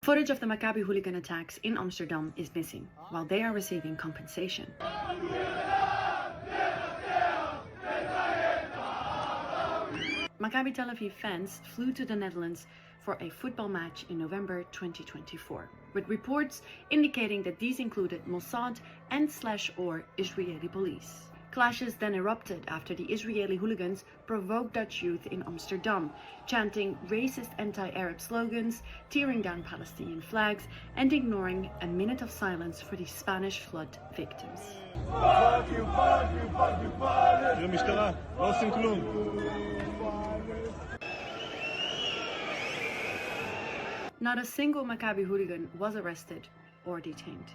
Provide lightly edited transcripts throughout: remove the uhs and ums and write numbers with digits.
Footage of the Maccabi hooligan attacks in Amsterdam is missing, while they are receiving compensation. Maccabi Tel Aviv fans flew to the Netherlands for a football match in November 2024, with reports indicating that these included Mossad and/or Israeli police. Clashes then erupted after the Israeli hooligans provoked Dutch youth in Amsterdam, chanting racist anti-Arab slogans, tearing down Palestinian flags, and ignoring a minute of silence for the Spanish flood victims. Not a single Maccabi hooligan was arrested or detained.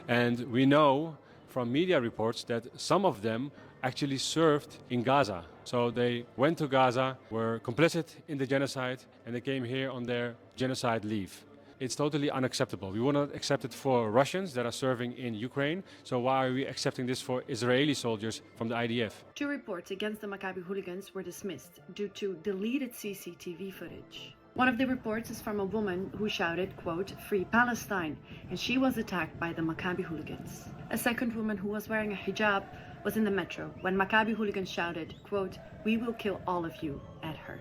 And we know from media reports that some of them actually served in Gaza. So they went to Gaza, were complicit in the genocide, and they came here on their genocide leave. It's totally unacceptable. We will not accept it for Russians that are serving in Ukraine. So why are we accepting this for Israeli soldiers from the IDF? 2 reports against the Maccabi hooligans were dismissed due to deleted CCTV footage. One of the reports is from a woman who shouted, quote, "Free Palestine," and she was attacked by the Maccabi hooligans. A second woman who was wearing a hijab was in the metro when Maccabi hooligans shouted, quote, "We will kill all of you," at her.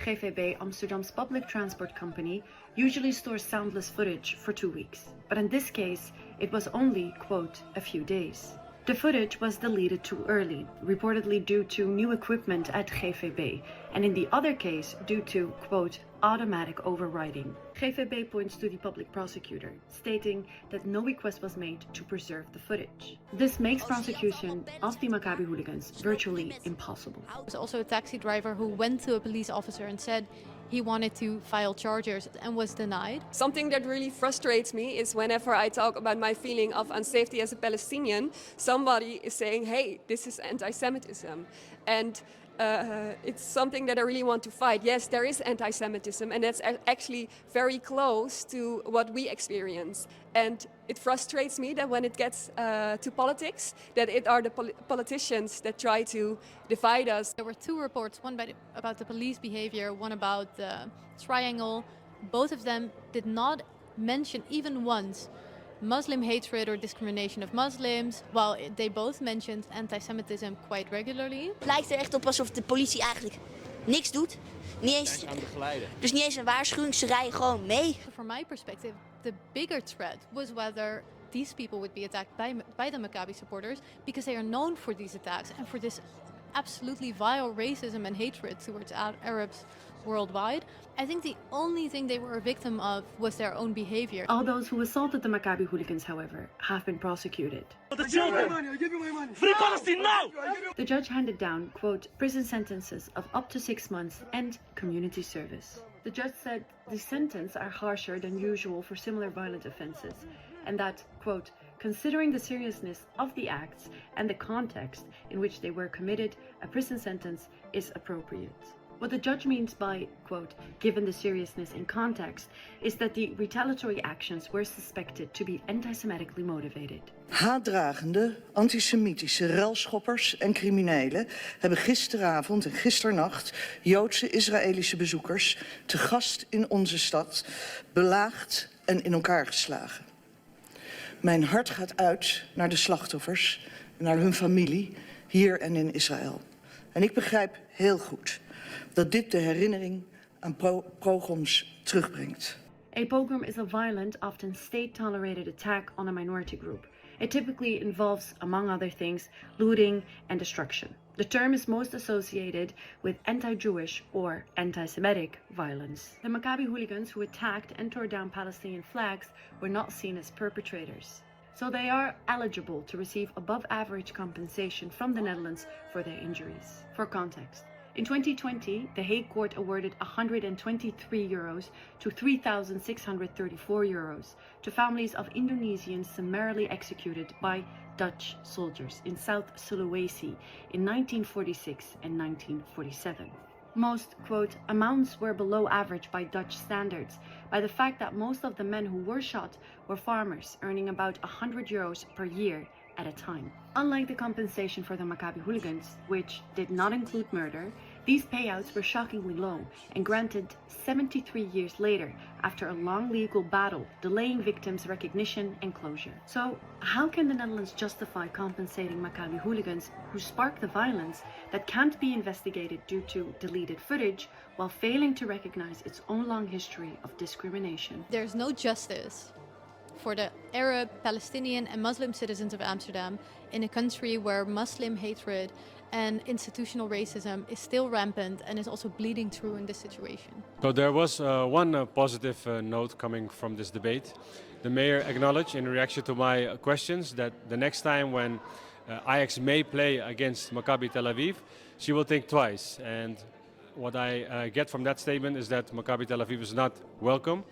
GVB, Amsterdam's public transport company, usually stores soundless footage for 2 weeks, but in this case, it was only, quote, "a few days." The footage was deleted too early, reportedly due to new equipment at GVB, and in the other case due to, quote, "automatic overriding." GVB points to the public prosecutor, stating that no request was made to preserve the footage. This makes prosecution of the Maccabi hooligans virtually impossible. There was also a taxi driver who went to a police officer and said he wanted to file charges and was denied. Something that really frustrates me is whenever I talk about my feeling of unsafety as a Palestinian, somebody is saying, hey, this is anti-Semitism. And it's something that I really want to fight. Yes, there is anti-Semitism, and that's actually very close to what we experience. And it frustrates me that when it gets to politics, that it are the politicians that try to divide us. There were 2 reports, one about the police behavior, one about the triangle. Both of them did not mention even once Muslim hatred or discrimination of Muslims, while they both mentioned anti-Semitism quite regularly. Het lijkt er echt op alsof de politie eigenlijk niks doet. Niet eens, dus niet eens een waarschuwing, ze rijden gewoon mee. From my perspective, the bigger threat was whether these people would be attacked by the Maccabi supporters, because they are known for these attacks and for this absolutely vile racism and hatred towards Arabs worldwide. I think the only thing they were a victim of was their own behavior. All those who assaulted the Maccabi hooligans, however, have been prosecuted. The children! Free Palestine now! The judge handed down, quote, "prison sentences of up to 6 months and community service." The judge said the sentences are harsher than usual for similar violent offenses, and that, quote, "considering the seriousness of the acts and the context in which they were committed, a prison sentence is appropriate." What the judge means by, quote, "given the seriousness in context," is that the retaliatory actions were suspected to be anti-Semitically motivated. Haatdragende, antisemitische relschoppers en criminelen hebben gisteravond en gisternacht Joodse Israëlische bezoekers te gast in onze stad belaagd en in elkaar geslagen. Mijn hart gaat uit naar de slachtoffers en naar hun familie hier en in Israël. En ik begrijp heel goed dat dit de herinnering aan pogroms terugbrengt. A pogrom is a violent, often state-tolerated attack on a minority group. It typically involves, among other things, looting and destruction. The term is most associated with anti-Jewish or anti-Semitic violence. The Maccabi hooligans who attacked and tore down Palestinian flags were not seen as perpetrators. So they are eligible to receive above-average compensation from the Netherlands for their injuries. For context, in 2020, the Hague Court awarded €123 to €3,634 to families of Indonesians summarily executed by Dutch soldiers in South Sulawesi in 1946 and 1947. Most, quote, amounts were below average by Dutch standards, by the fact that most of the men who were shot were farmers earning about €100 per year at a time. Unlike the compensation for the Maccabi hooligans, which did not include murder, These payouts were shockingly low and granted 73 years later after a long legal battle, delaying victims' recognition and closure. So, how can the Netherlands justify compensating Maccabi hooligans who sparked the violence that can't be investigated due to deleted footage, while failing to recognize its own long history of discrimination? There's no justice for the Arab, Palestinian and Muslim citizens of Amsterdam in a country where Muslim hatred and institutional racism is still rampant and is also bleeding through in this situation. So there was one positive note coming from this debate. The mayor acknowledged in reaction to my questions that the next time when Ajax may play against Maccabi Tel Aviv, she will think twice. And what I get from that statement is that Maccabi Tel Aviv is not welcome